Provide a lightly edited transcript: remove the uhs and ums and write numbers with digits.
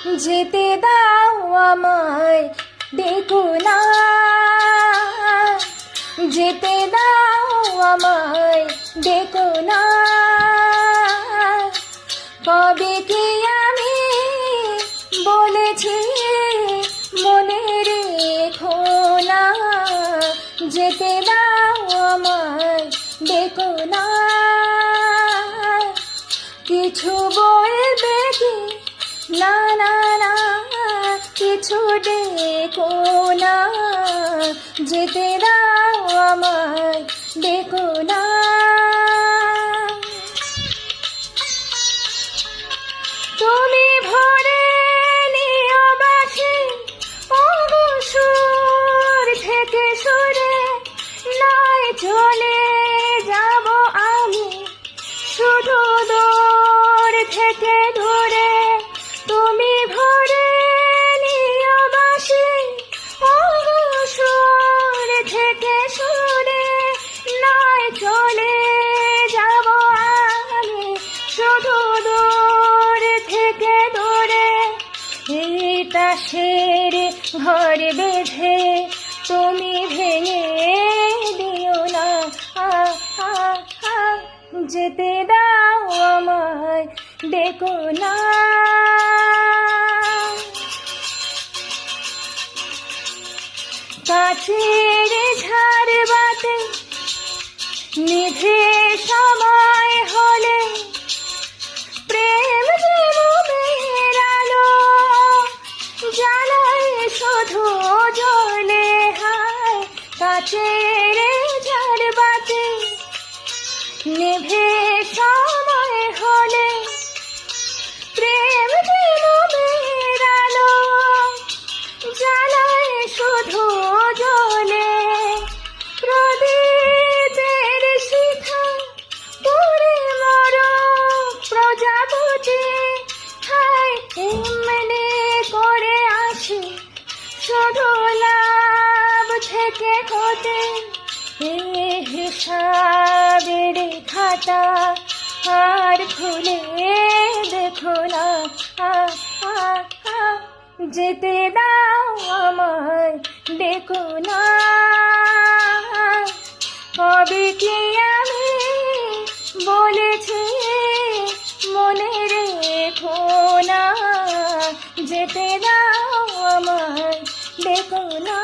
যেতে দাও আমায়, ডেকো না। যেতে দাও আমায়, ডেকো না। কবে কি আমি বলেছি মনে রেখো না। যেতে দাও আমায়, ডেকো না। কিছু বলবে কি? না না না, কিছু ডেকো না। যেতে দাও আমায়, ডেকো না। তুমি ভরে নিও বাঁশি সুর থেকে সুরে, নয় চলে যাব আমি শুধু দূর থেকে দূরে। তুমি ভরে নিও বাঁশি সুর থেকে সুরে, নয় চলে যাব আমি শুধু দূর থেকে দূরে। এটা সের ঘর বেঁধে তুমি ভেঙে দিও না। যেতে দাও আমায়, ডেকো না। কাছের ঝাড়বাতি নিভে সময় হলে, প্রেম যে মোমের আলো জ্বালায় শুধু জ্বলে। হায় কাছের ঝাড়বাতি নিভে সময় হলে, প্রেম যে মোমের আলো জ্বালায় শুধু জ্বলে। প্রদীপের শিখা পুরে মরক প্রজাপতি, হায় এমনি করে আসে শুধু লাভ থেকে ক্ষতি। হিসাবের খাতা আর খুলে দেখো না। যেতে দাও আমায়, ডেকো না। কবে কি আমি বলেছি মনে রেখো না। যেতে দাও আমায়, ডেকো না।